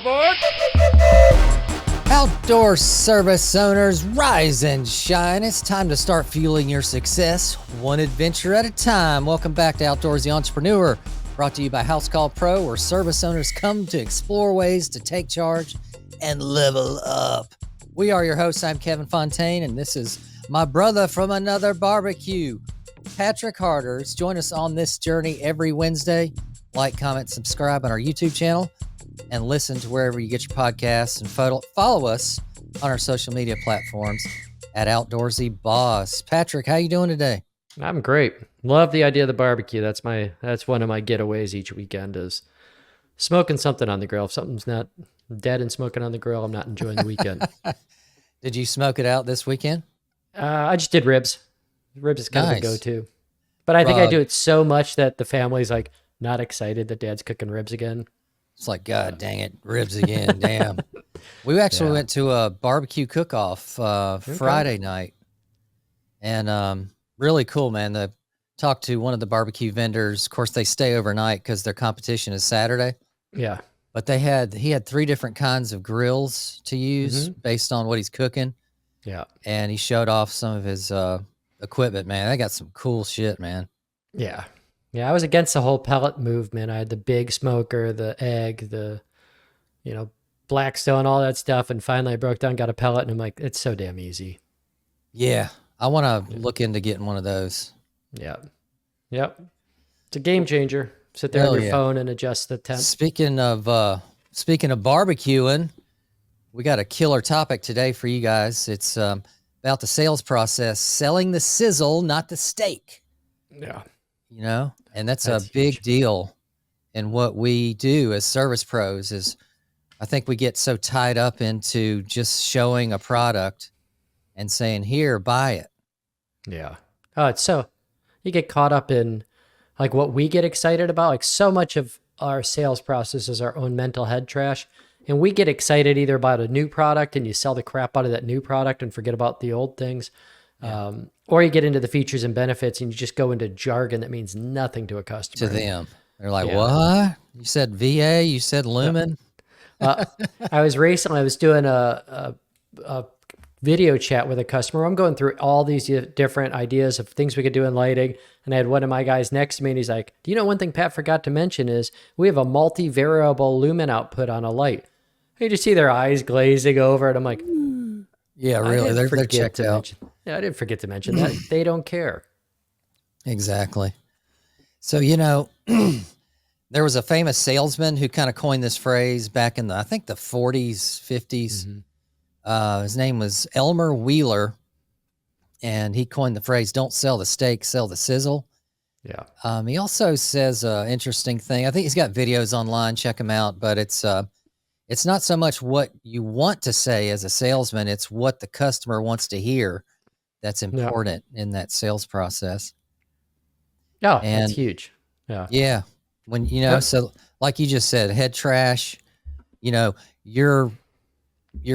aboard! Outdoor service owners, rise and shine. It's time to start fueling your success, one adventure at a time. Welcome back to Outdoorsy Entrepreneur, brought to you by House Call Pro, where service owners come to explore ways to take charge and level up. We are your hosts. I'm Kevin Fontaine, and this is my brother from another barbecue, Patrick Harders. Join us on this journey every Wednesday. Like, comment, subscribe on our YouTube channel, and listen to wherever you get your podcasts, and follow us on our social media platforms at outdoorsyboss. Patrick, how you doing today? I'm great. Love the idea of the barbecue. That's one of my getaways each weekend, is smoking something on the grill. If something's not dead and smoking on the grill, I'm not enjoying the weekend. Did you smoke it out this weekend? I just did ribs. Ribs is kind of a Nice. go-to. But I think I do it so much that the family's like not excited that Dad's cooking ribs again. It's like, God dang it, ribs again. Damn. We actually went to a barbecue cook-off Friday night, and really cool, man. Talked to one of the barbecue vendors. Of course, they stay overnight because their competition is Saturday. Yeah. But he had 3 different kinds of grills to use based on what he's cooking. Yeah. And he showed off some of his equipment, man. They got some cool shit, man. Yeah. Yeah, I was against the whole pellet movement. I had the big smoker, the egg, the, Blackstone, all that stuff. And finally I broke down, got a pellet, and I'm like, it's so damn easy. Yeah. I want to look into getting one of those. Yeah. Yep. It's a game changer. Sit there on your phone and adjust the temp. Speaking of barbecuing, we got a killer topic today for you guys. It's about the sales process, selling the sizzle, not the steak. Yeah. And that's That's a big huge. deal in what we do as service pros. Is I think we get so tied up into just showing a product and saying, here, buy it. Yeah. Oh, it's so, you get caught up in like what we get excited about. Like so much of our sales process is our own mental head trash. And we get excited either about a new product and you sell the crap out of that new product and forget about the old things. Or you get into the features and benefits and you just go into jargon that means nothing to a customer. To them. They're like, what? You said VA, you said Lumen. I was doing a video chat with a customer. I'm going through all these different ideas of things we could do in lighting. And I had one of my guys next to me and he's like, do you know one thing Pat forgot to mention is we have a multi-variable lumen output on a light. You just see their eyes glazing over it. I'm like, Yeah, really. They're checked out. Yeah, I didn't forget to mention that. They don't care. Exactly. So, there was a famous salesman who kind of coined this phrase back in I think the 40s, 50s. His name was Elmer Wheeler, and he coined the phrase, don't sell the steak, sell the sizzle. Yeah. He also says an interesting thing. I think he's got videos online. Check him out. But it's not so much what you want to say as a salesman. It's what the customer wants to hear that's important in that sales process. Oh, And that's huge. Yeah. yeah, when, so like you just said, head trash, you're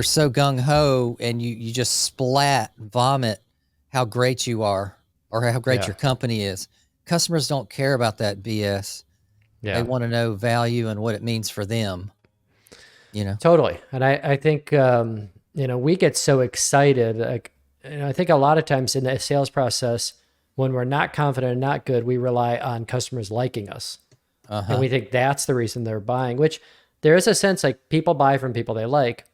so gung ho and you just vomit how great you are or how great your company is. Customers don't care about that BS. Yeah. They want to know value and what it means for them. Totally. And I think, we get so excited. Like, I think a lot of times in the sales process, when we're not confident and not good, we rely on customers liking us. And we think that's the reason they're buying, which there is a sense like people buy from people they like,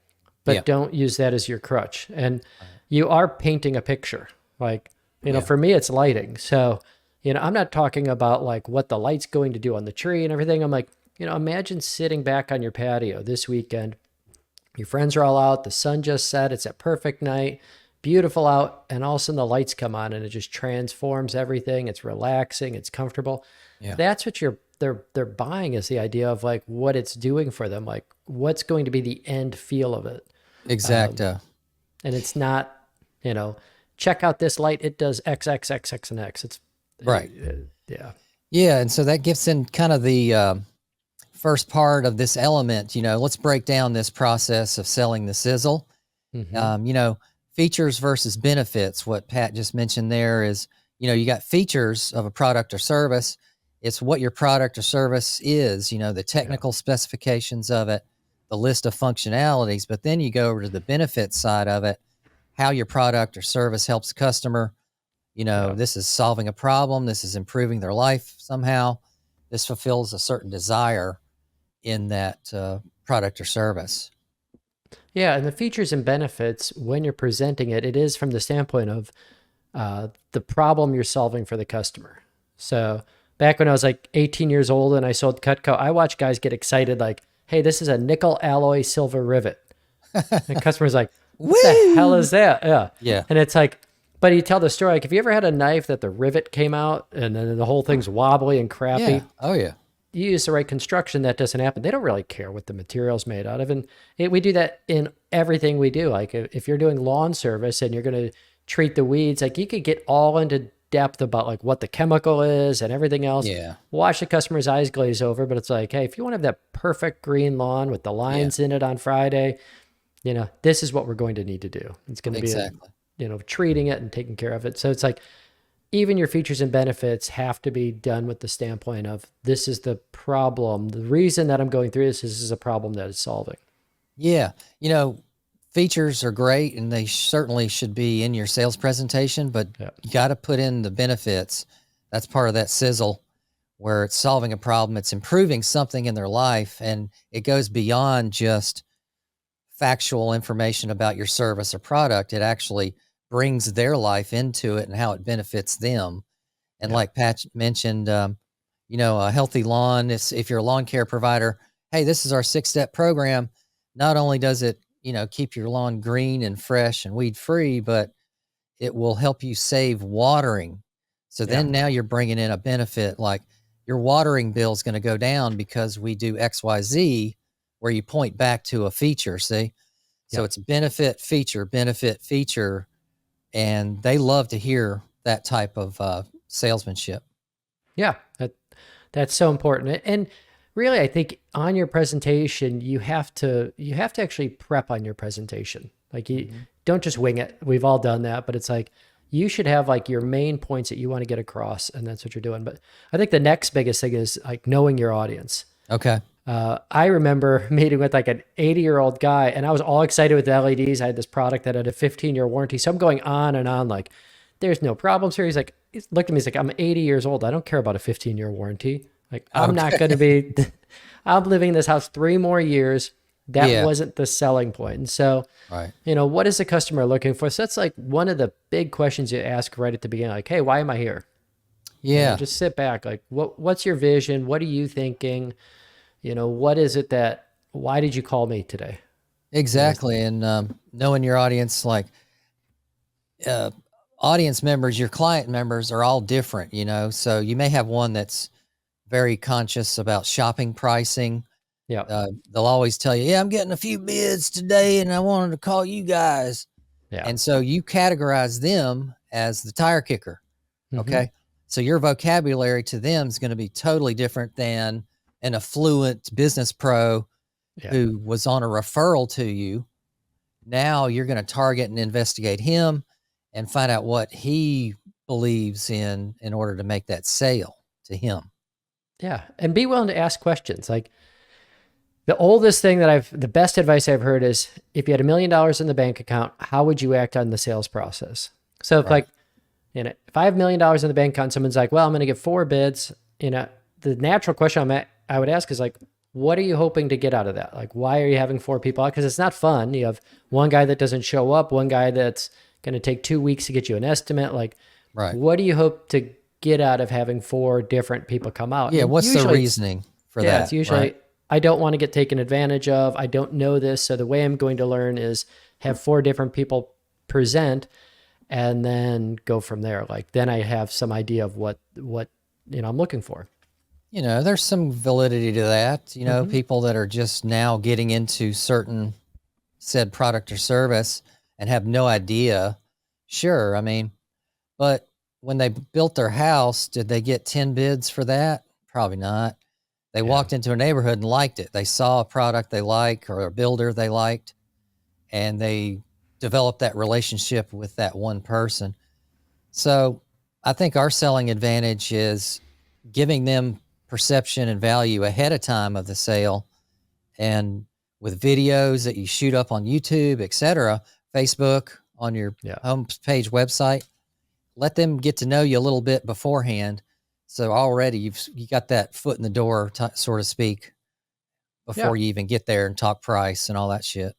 but don't use that as your crutch. And you are painting a picture. Like, for me, it's lighting. So, I'm not talking about like what the light's going to do on the tree and everything. I'm like, imagine sitting back on your patio this weekend. Your friends are all out. The sun just set. It's a perfect night. Beautiful out. And all of a sudden the lights come on and it just transforms everything. It's relaxing. It's comfortable. Yeah. That's what they're buying, is the idea of like what it's doing for them. Like what's going to be the end feel of it. Exacto. And it's not, check out this light. It does X, X, X, X, and X. It's right. Yeah. Yeah. And so that gets in kind of the first part of this element. Let's break down this process of selling the sizzle. Features versus benefits. What Pat just mentioned there is, you got features of a product or service. It's what your product or service is, the technical specifications of it, the list of functionalities, but then you go over to the benefit side of it, how your product or service helps the customer. This is solving a problem. This is improving their life somehow. This fulfills a certain desire in that product or service. Yeah, and the features and benefits, when you're presenting it, it is from the standpoint of the problem you're solving for the customer. So back when I was like 18 years old and I sold Cutco, I watched guys get excited like, hey, this is a nickel alloy silver rivet. And customers like, what the hell is that? Yeah. Yeah. And it's like, but you tell the story, like, have you ever had a knife that the rivet came out and then the whole thing's wobbly and crappy? Yeah. Oh, yeah. You use the right construction, that doesn't happen. They don't really care what the material's made out of. And we do that in everything we do. Like if you're doing lawn service and you're going to treat the weeds, like you could get all into depth about like what the chemical is and everything else. Yeah. Watch the customer's eyes glaze over, but it's like, hey, if you want to have that perfect green lawn with the lines in it on Friday, this is what we're going to need to do. It's going to be, treating it and taking care of it. So it's like, even your features and benefits have to be done with the standpoint of this is the problem. The reason that I'm going through this is a problem that it's solving. Yeah. Features are great and they certainly should be in your sales presentation, but you got to put in the benefits. That's part of that Sizzle where it's solving a problem. It's improving something in their life, and it goes beyond just factual information about your service or product. It actually brings their life into it and how it benefits them. And like Pat mentioned, a healthy lawn, if you're a lawn care provider, hey, this is our 6-step program. Not only does it, keep your lawn green and fresh and weed free, but it will help you save watering. So then now you're bringing in a benefit, like your watering bill is going to go down because we do XYZ, where you point back to a feature. See? So it's benefit, feature. And they love to hear that type of salesmanship. Yeah, that's so important. And really, I think on your presentation, you have to actually prep on your presentation. Like you don't just wing it. We've all done that, but it's like you should have like your main points that you want to get across, and that's what you're doing. But I think the next biggest thing is like knowing your audience. Okay. I remember meeting with like an 80-year-old guy, and I was all excited with the LEDs. I had this product that had a 15-year warranty. So I'm going on and on, like, there's no problems here. He looked at me, he's like, I'm 80 years old. I don't care about a 15-year warranty. Like, I'm not going to be, I'm living in this house 3 more years. That wasn't the selling point. And so, what is the customer looking for? So that's like one of the big questions you ask right at the beginning, like, hey, why am I here? Yeah. Just sit back. Like, what's your vision? What are you thinking? What is it why did you call me today? Exactly. And knowing your audience, like audience members, your client members are all different, so you may have one that's very conscious about shopping pricing. Yeah. They'll always tell you, I'm getting a few bids today and I wanted to call you guys. Yeah. And so you categorize them as the tire kicker. Okay. So your vocabulary to them is going to be totally different than an affluent business pro who was on a referral to you. Now you're going to target and investigate him and find out what he believes in order to make that sale to him. Yeah. And be willing to ask questions. Like the best advice I've heard is if you had $1 million in the bank account, how would you act on the sales process? So if if I have $1 million in the bank account, someone's like, well, I'm going to get 4 bids, the natural question I would ask is like, what are you hoping to get out of that? Like, why are you having 4 people out? Because it's not fun. You have one guy that doesn't show up, one guy that's going to take 2 weeks to get you an estimate. Like, what do you hope to get out of having 4 different people come out? Yeah, what's the reasoning for that? Yeah, it's usually, I don't want to get taken advantage of. I don't know this. So the way I'm going to learn is have 4 different people present and then go from there. Like, then I have some idea of what I'm looking for. There's some validity to that. People that are just now getting into certain said product or service and have no idea. Sure. I mean, but when they built their house, did they get 10 bids for that? Probably not. They walked into a neighborhood and liked it. They saw a product they like or a builder they liked, and they developed that relationship with that one person. So I think our selling advantage is giving them perception and value ahead of time of the sale. And with videos that you shoot up on YouTube, etc., Facebook, on your homepage website. Let them get to know you a little bit beforehand. So already you got that foot in the door, so to speak, before you even get there and talk price and all that shit.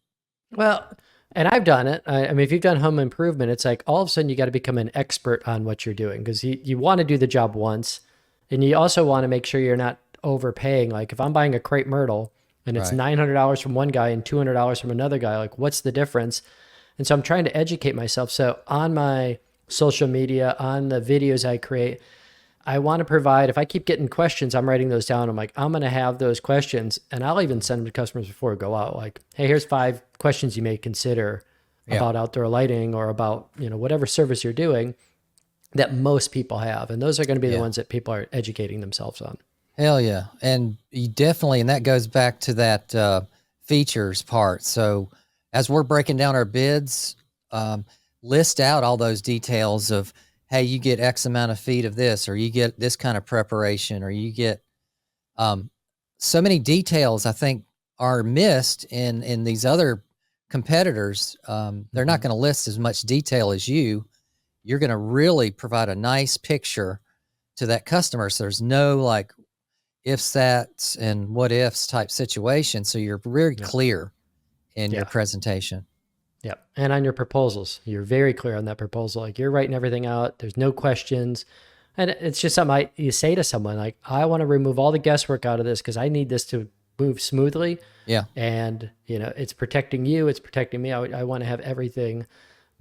Well, and I've done it. I mean, if you've done home improvement, it's like all of a sudden you got to become an expert on what you're doing, because you want to do the job once, and you also want to make sure you're not overpaying. Like if I'm buying a crepe myrtle and it's $900 from one guy and $200 from another guy, like what's the difference? And so I'm trying to educate myself. So on my social media, on the videos I create, I want to provide, if I keep getting questions, I'm writing those down. I'm like, I'm going to have those questions, and I'll even send them to customers before we go out. Like, hey, here's 5 questions you may consider about outdoor lighting or about, whatever service you're doing that most people have. And those are going to be the ones that people are educating themselves on. Hell yeah. And you definitely, and that goes back to that features part. So as we're breaking down our bids, list out all those details of, hey, you get X amount of feet of this, or you get this kind of preparation, or you get so many details I think are missed in these other competitors. They're not going to list as much detail as you. You're going to really provide a nice picture to that customer. So there's no like ifs, that's, and what ifs type situation. So you're very clear in your presentation. Yeah. And on your proposals, you're very clear on that proposal. Like you're writing everything out. There's no questions. And it's just something you say to someone, like, I want to remove all the guesswork out of this because I need this to move smoothly. Yeah. And, it's protecting you. It's protecting me. I want to have everything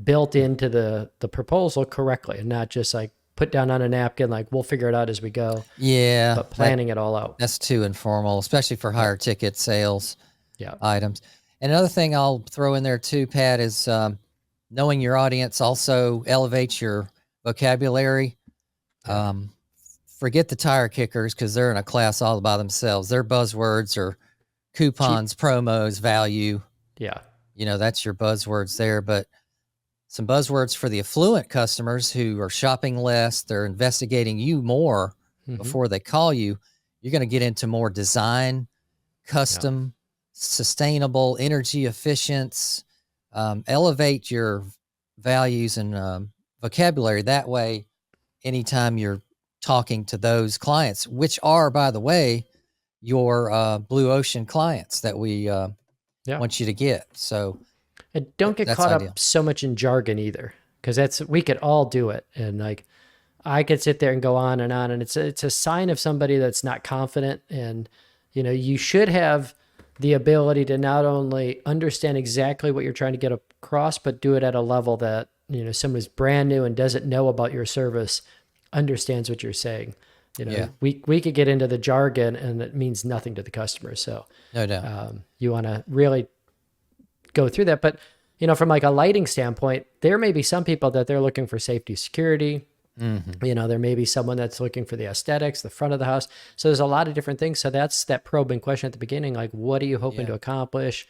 built into the proposal correctly, and not just like put down on a napkin, like we'll figure it out as we go. Yeah. But planning it all out. That's too informal, especially for higher ticket sales items. And another thing I'll throw in there too, Pat, is knowing your audience also elevates your vocabulary. Forget the tire kickers because they're in a class all by themselves. Their buzzwords are coupons, promos, value. Yeah. That's your buzzwords there. But some buzzwords for the affluent customers who are shopping less, they're investigating you more before they call you. You're going to get into more design, custom, sustainable, energy efficient, elevate your values and vocabulary. That way, anytime you're talking to those clients, which are, by the way, your blue ocean clients that we want you to get. So, and don't get caught up so much in jargon either, because we could all do it. And like, I could sit there and go on, and it's a sign of somebody that's not confident. And, you should have the ability to not only understand exactly what you're trying to get across, but do it at a level that, someone who's brand new and doesn't know about your service understands what you're saying. We could get into the jargon and it means nothing to the customer. So no doubt, you want to really go through that. But, from like a lighting standpoint, there may be some people that they're looking for safety, security. There may be someone that's looking for the aesthetics, the front of the house. So there's a lot of different things. So that's that probing question at the beginning. Like, what are you hoping to accomplish?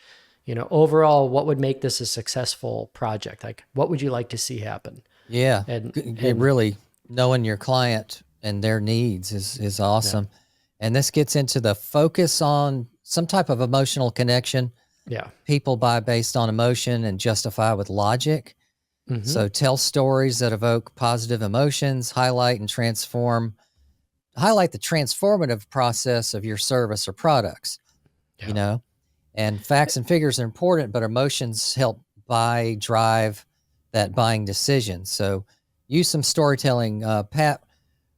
Overall, what would make this a successful project? Like, what would you like to see happen? Yeah. And really knowing your client and their needs is awesome. Yeah. And this gets into the focus on some type of emotional connection. Yeah. People buy based on emotion and justify with logic. So tell stories that evoke positive emotions, highlight the transformative process of your service or products, and facts and figures are important, but emotions help drive that buying decision. So use some storytelling. Pat,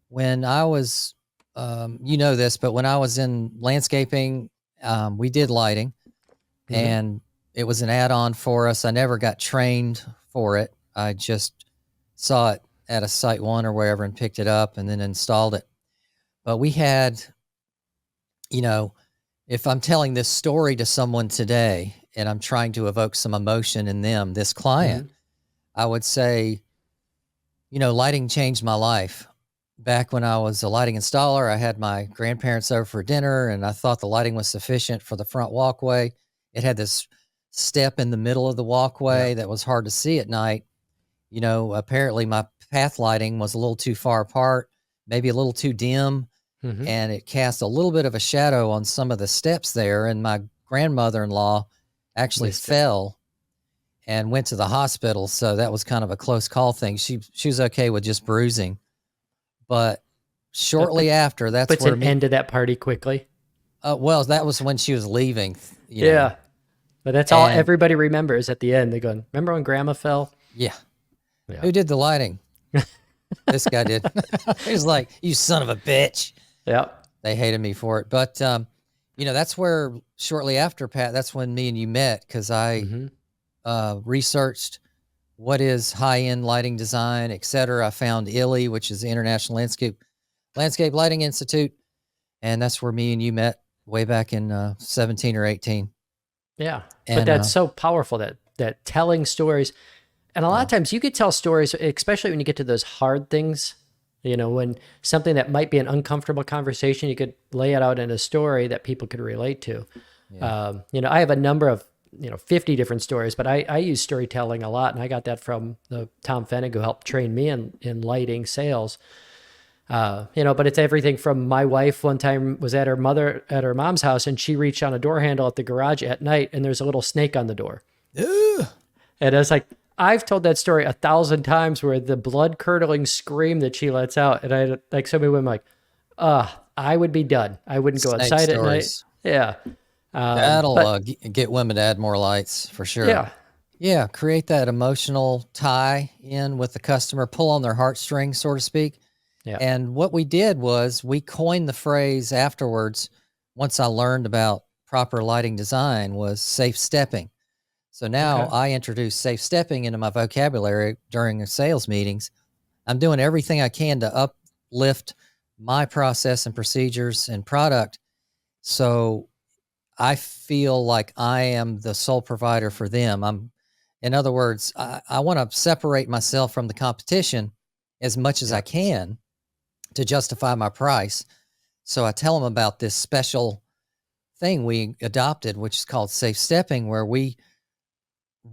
when I was, this, but when I was in landscaping, we did lighting and it was an add-on for us. I never got trained for it. I just saw it at a Site One or wherever and picked it up and then installed it. But we had, if I'm telling this story to someone today and I'm trying to evoke some emotion in them, this client, I would say, lighting changed my life. Back when I was a lighting installer, I had my grandparents over for dinner and I thought the lighting was sufficient for the front walkway. It had this step in the middle of the walkway that was hard to see at night. Apparently my path lighting was a little too far apart, maybe a little too dim, and it cast a little bit of a shadow on some of the steps there. And my grandmother-in-law actually fell and went to the hospital. So that was kind of a close call thing. She was okay with just bruising, but shortly after, that's puts where an end to that party quickly. Well, that was when she was leaving. Yeah. But that's all everybody remembers at the end. They go, remember when grandma fell? Yeah. Who did the lighting? This guy did. He's like, you son of a bitch. Yeah. They hated me for it. But, that's where shortly after, Pat, that's when me and you met, because I researched what is high-end lighting design, et cetera. I found ILI, which is the International Landscape Lighting Institute, and that's where me and you met way back in 17 or 18. Yeah, but that's so powerful, that telling stories. And a lot of times you could tell stories, especially when you get to those hard things, when something that might be an uncomfortable conversation, you could lay it out in a story that people could relate to. Yeah. I have a number of, 50 different stories, but I use storytelling a lot. And I got that from Tom Fennig, who helped train me in lighting sales. But it's everything from my wife one time was at her mom's house, and she reached on a door handle at the garage at night, and there's a little snake on the door. Ugh. And I was like, I've told that story 1,000 times, where the blood curdling scream that she lets out. And I, like, so many women like, I would be done. I wouldn't go outside at night. Yeah. That'll get women to add more lights for sure. Yeah. Yeah. Create that emotional tie in with the customer, pull on their heartstrings, so to speak. Yeah. And what we did was we coined the phrase afterwards, once I learned about proper lighting design, was safe stepping. So now I introduce safe stepping into my vocabulary during the sales meetings. I'm doing everything I can to uplift my process and procedures and product, so I feel like I am the sole provider for them. In other words, I want to separate myself from the competition as much as I can to justify my price. So I tell them about this special thing we adopted, which is called safe stepping, where we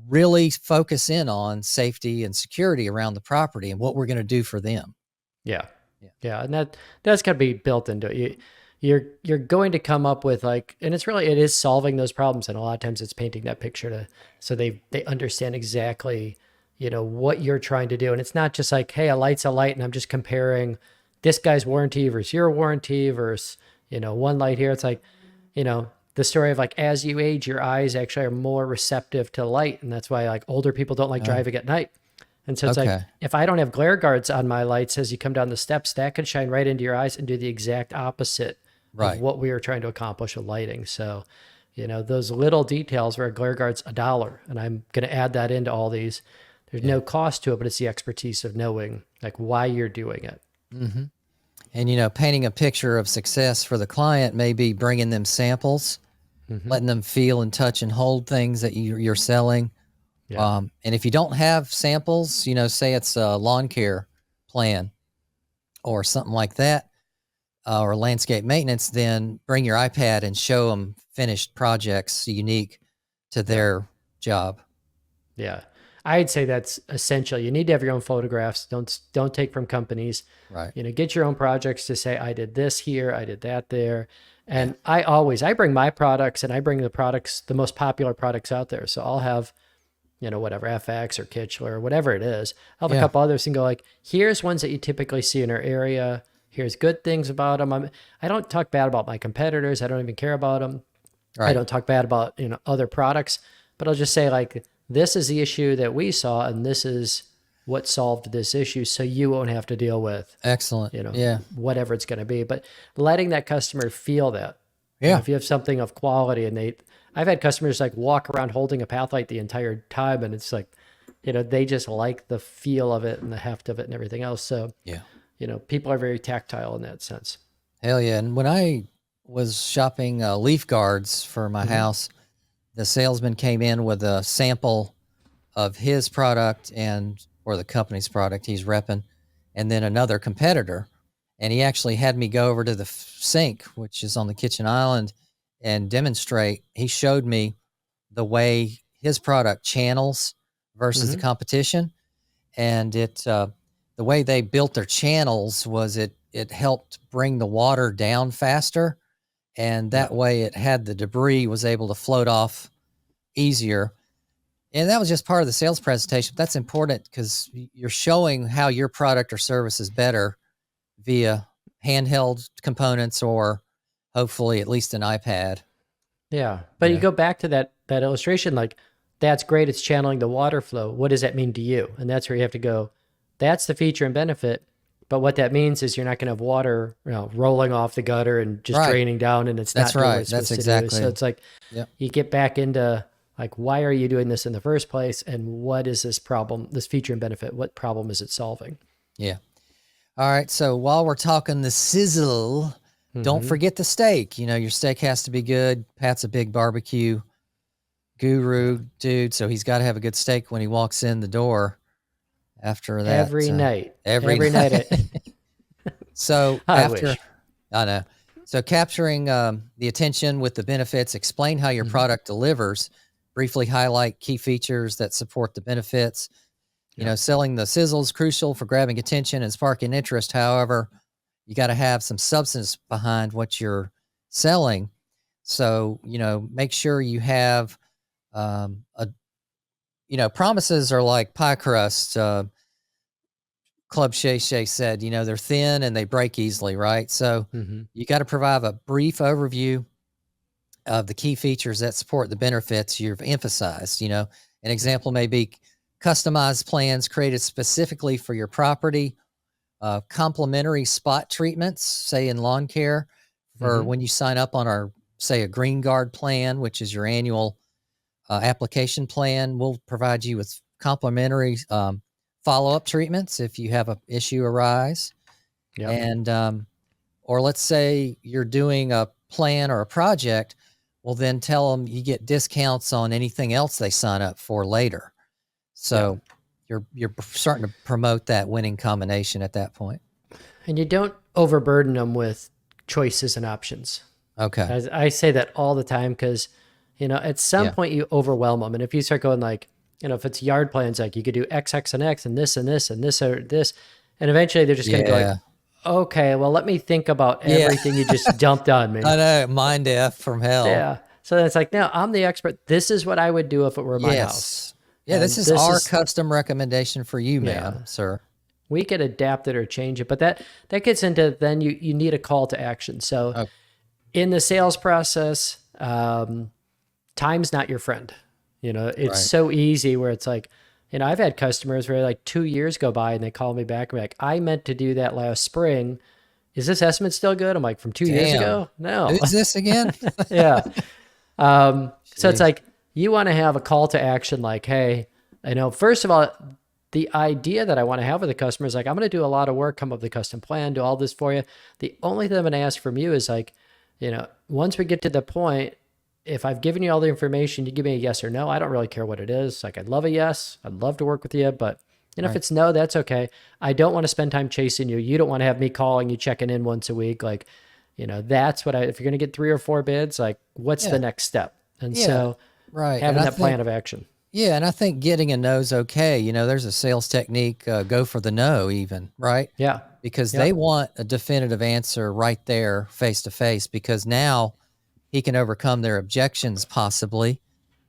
really focus in on safety and security around the property and what we're going to do for them. Yeah. And that's got to be built into it. You're going to come up with, like, and it is solving those problems. And a lot of times it's painting that picture so they understand exactly, what you're trying to do. And it's not just like, hey, a light's a light, and I'm just comparing this guy's warranty versus your warranty versus, one light here. It's like, the story of, like, as you age, your eyes actually are more receptive to light. And that's why, like, older people don't like driving at night. And so it's like, if I don't have glare guards on my lights as you come down the steps, that could shine right into your eyes and do the exact opposite of what we were trying to accomplish with lighting. So, those little details where a glare guard's $1, and I'm going to add that into all these. There's no cost to it, but it's the expertise of knowing, like, why you're doing it. Mm-hmm. And, painting a picture of success for the client may be bringing them samples, letting them feel and touch and hold things that you're selling. Yeah. And if you don't have samples, say it's a lawn care plan or something like that, or landscape maintenance, then bring your iPad and show them finished projects unique to their job. Yeah. I'd say that's essential. You need to have your own photographs. Don't take from companies. Right. Get your own projects to say, I did this here, I did that there. And I bring my products, and I bring the most popular products out there. So I'll have, whatever, FX or Kitchler or whatever it is. I'll have a couple others and go, like, here's ones that you typically see in our area. Here's good things about them. I don't talk bad about my competitors. I don't even care about them. Right. I don't talk bad about, other products, but I'll just say, like, this is the issue that we saw, and this is what solved this issue, so you won't have to deal with whatever it's going to be. But letting that customer feel that. If you have something of quality, and I've had customers, like, walk around holding a path light the entire time, and it's like, they just like the feel of it and the heft of it and everything else. So people are very tactile in that sense. Hell yeah. And when I was shopping leaf guards for my house, the salesman came in with a sample of his product or the company's product he's repping, and then another competitor. And he actually had me go over to the sink, which is on the kitchen island, and demonstrate. He showed me the way his product channels versus the competition. And the way they built their channels was it helped bring the water down faster And Yeah. that way it had the debris was able to float off easier. And that was just part of the sales presentation. That's important because you're showing how your product or service is better via handheld components or hopefully at least an iPad. Yeah. But you go back to that illustration, like that's great. It's channeling the water flow. What does that mean to you? And that's where you have to go. That's the feature and benefit. But what that means is you're not going to have water, rolling off the gutter and just draining down, and it's not doing what it's supposed to do. So it's like you get back into like, why are you doing this in the first place? And what is this problem, this feature and benefit? What problem is it solving? Yeah. All right. So while we're talking the sizzle, don't forget the steak. Your steak has to be good. Pat's a big barbecue guru dude, so he's got to have a good steak when he walks in the door. After that, every night. So I wish. I know. So capturing the attention with the benefits, explain how your product delivers, briefly highlight key features that support the benefits. Selling the sizzle is crucial for grabbing attention and sparking interest. However, you got to have some substance behind what you're selling. So, make sure you have promises are like pie crust. Club Shay Shay said, they're thin and they break easily, right? So you got to provide a brief overview of the key features that support the benefits you've emphasized. An example may be customized plans created specifically for your property, complimentary spot treatments, say in lawn care, for when you sign up on our, say, a Green Guard plan, which is your annual application plan. We'll provide you with complimentary follow-up treatments if you have an issue arise. And or let's say you're doing a plan or a project, well, then tell them you get discounts on anything else they sign up for later. So you're starting to promote that winning combination at that point. And you don't overburden them with choices and options. Okay. I say that all the time because, at some point you overwhelm them. And if you start going like, if it's yard plans, like you could do X, X, and X, and this, and this, and this, or this. And eventually they're just going to go like, okay, well, let me think about everything you just dumped on me. I know, mind F from hell. Yeah. So it's like, no, I'm the expert. This is what I would do if it were my house. Yeah, this is our custom recommendation for you, ma'am, sir. We could adapt it or change it. But that gets into then you need a call to action. So in the sales process, time's not your friend. It's so easy where it's like, I've had customers where like 2 years go by and they call me back and be like, I meant to do that last spring. Is this estimate still good? I'm like, from 2 years ago? No. Who's this again? Yeah. So it's like, you want to have a call to action like, hey, first of all, the idea that I want to have with the customer is like, I'm going to do a lot of work, come up with a custom plan, do all this for you. The only thing I'm going to ask from you is like, once we get to the point, if I've given you all the information, you give me a yes or no. I don't really care what it is. Like, I'd love a yes. I'd love to work with you, but if it's no, that's okay. I don't want to spend time chasing you. You don't want to have me calling you, checking in once a week. Like, that's what if you're going to get 3 or 4 bids, like what's the next step? And so having that plan of action. Yeah. And I think getting a no's okay. There's a sales technique, go for the no even, right? Yeah. Because they want a definitive answer right there face to face, because now he can overcome their objections possibly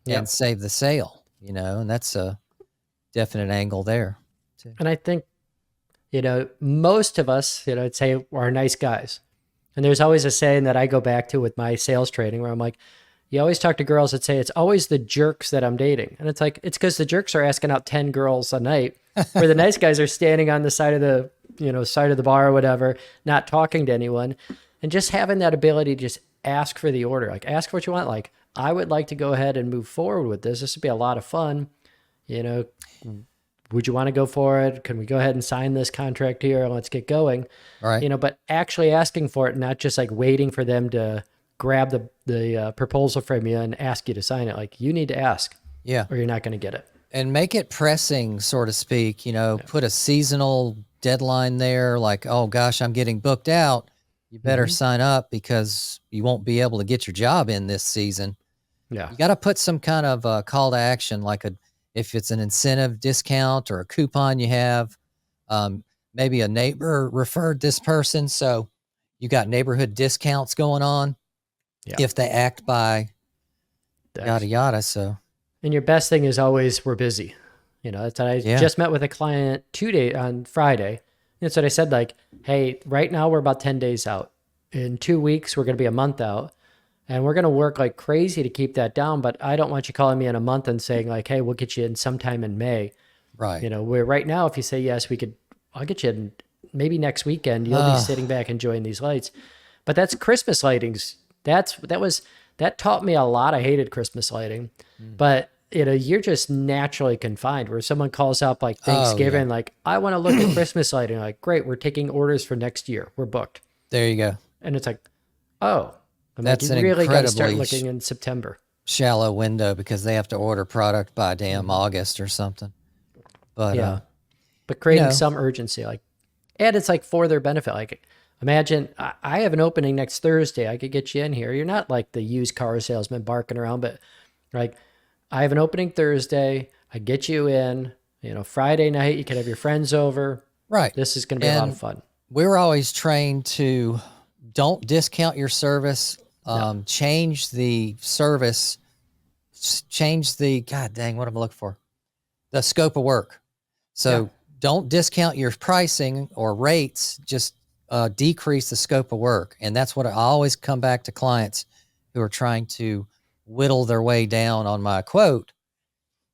and save the sale, and that's a definite angle there too. And I think, most of us, I'd say are nice guys. And there's always a saying that I go back to with my sales training where I'm like, you always talk to girls that say it's always the jerks that I'm dating. And it's like, it's because the jerks are asking out 10 girls a night where the nice guys are standing on the side of the bar or whatever, not talking to anyone. And just having that ability to just ask for the order, like ask what you want. Like, I would like to go ahead and move forward with this. This would be a lot of fun. Would you want to go for it? Can we go ahead and sign this contract here? Let's get going. Right. But actually asking for it, not just like waiting for them to grab the proposal from you and ask you to sign it. Like, you need to ask, or you're not going to get it. And make it pressing, so to speak. Put a seasonal deadline there. Like, oh gosh, I'm getting booked out. You better sign up because you won't be able to get your job in this season. Yeah. You got to put some kind of call to action, like if it's an incentive discount or a coupon you have, maybe a neighbor referred this person, so you got neighborhood discounts going on. if they act by yada, yada. So, and your best thing is always, we're busy. That's what I just met with a client on Friday. That's what I said, like, hey, right now we're about 10 days out. In 2 weeks, we're going to be a month out. And we're going to work like crazy to keep that down. But I don't want you calling me in a month and saying like, hey, we'll get you in sometime in May. Right. Where right now, if you say yes, I'll get you in maybe next weekend. You'll be sitting back enjoying these lights. But that's Christmas lightings. That taught me a lot. I hated Christmas lighting. But you're just naturally confined where someone calls up like Thanksgiving, like, I want to look at Christmas lighting. Like, great, we're taking orders for next year. We're booked. There you go. And it's like, oh, that's like, an you really got to incredibly start looking in September. Shallow window because they have to order product by damn August or something. But but creating some urgency, like, and it's like for their benefit. Like, imagine I have an opening next Thursday. I could get you in here. You're not like the used car salesman barking around, but like, I have an opening Thursday. I get you in. Friday night you can have your friends over. Right. This is going to be a lot of fun. We were always trained to don't discount your service. Change the service. Change the God dang. What am I looking for? The scope of work. So don't discount your pricing or rates. Just decrease the scope of work. And that's what I always come back to clients who are trying to whittle their way down on my quote,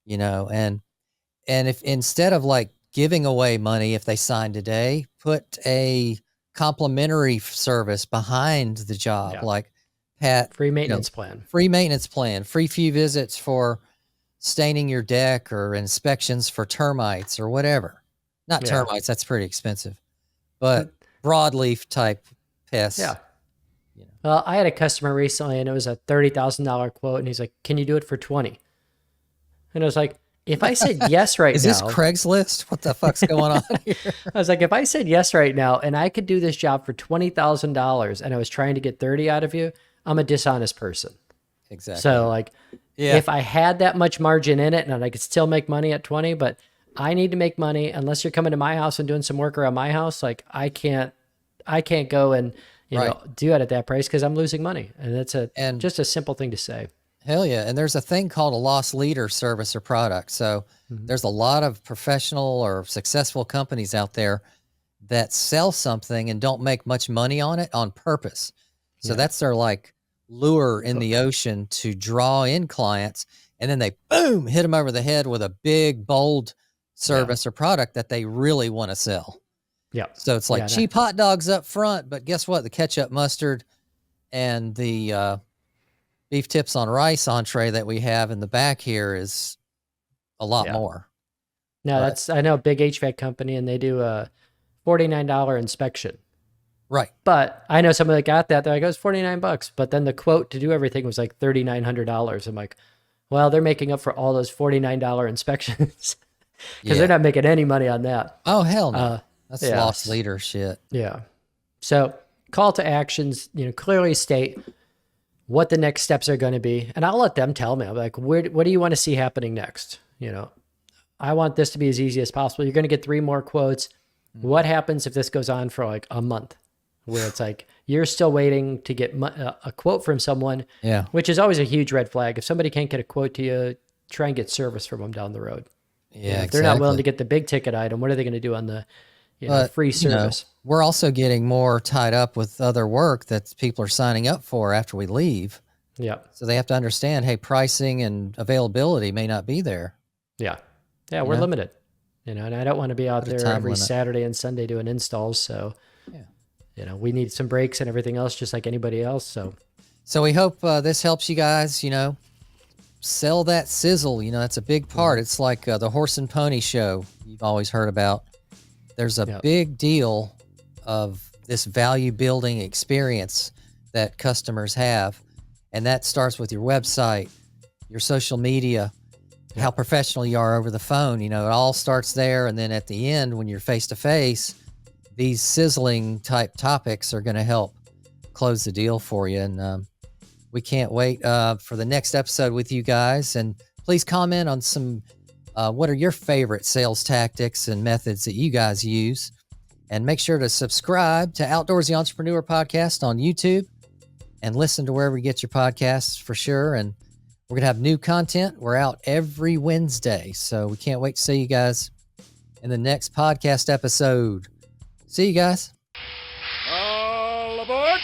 and if instead of like giving away money, if they sign today, put a complimentary service behind the job, like free maintenance plan, free few visits for staining your deck or inspections for termites or whatever. Not termites. That's pretty expensive, but broadleaf type pests. Yeah. Well, I had a customer recently and it was a $30,000 quote. And he's like, can you do it for 20? And I was like, if I said yes right now. Is this Craigslist? What the fuck's going on here? I was like, if I said yes right now and I could do this job for $20,000 and I was trying to get 30 out of you, I'm a dishonest person. Exactly. So like, if I had that much margin in it and I could still make money at 20, but I need to make money unless you're coming to my house and doing some work around my house. Like I can't go and, do it at that price because I'm losing money. And that's just a simple thing to say. Hell yeah. And there's a thing called a loss leader service or product. So there's a lot of professional or successful companies out there that sell something and don't make much money on it on purpose. So that's their like lure in the ocean to draw in clients. And then they boom, hit them over the head with a big, bold service or product that they really want to sell. Yeah. So it's like cheap hot dogs up front, but guess what? The ketchup, mustard, and the beef tips on rice entree that we have in the back here is a lot more. No, I know a big HVAC company and they do a $49 inspection. Right. But I know somebody that got that. They're like, it was $49, but then the quote to do everything was like $3,900. I'm like, well, they're making up for all those $49 inspections because they're not making any money on that. Oh, hell no. That's lost leader shit. Yeah. So call to actions, clearly state what the next steps are going to be. And I'll let them tell me. I'm like, what do you want to see happening next? I want this to be as easy as possible. You're going to get 3 more quotes. What happens if this goes on for like a month where it's like, you're still waiting to get a quote from someone, which is always a huge red flag. If somebody can't get a quote to you, try and get service from them down the road. Yeah, if they're not willing to get the big ticket item, what are they going to do on the free service? We're also getting more tied up with other work that people are signing up for after we leave. Yeah. So they have to understand, hey, pricing and availability may not be there. Yeah. Yeah, we're limited. And I don't want to be out there every Saturday and Sunday doing installs. So, we need some breaks and everything else just like anybody else. So we hope this helps you guys, sell that sizzle. That's a big part. It's like the horse and pony show you've always heard about. There's a big deal of this value building experience that customers have. And that starts with your website, your social media, how professional you are over the phone. It all starts there. And then at the end, when you're face to face, these sizzling type topics are going to help close the deal for you. And we can't wait for the next episode with you guys. And please comment on some what are your favorite sales tactics and methods that you guys use? And make sure to subscribe to Outdoorsy Entrepreneur Podcast on YouTube and listen to wherever you get your podcasts for sure. And we're going to have new content. We're out every Wednesday. So we can't wait to see you guys in the next podcast episode. See you guys. All aboard!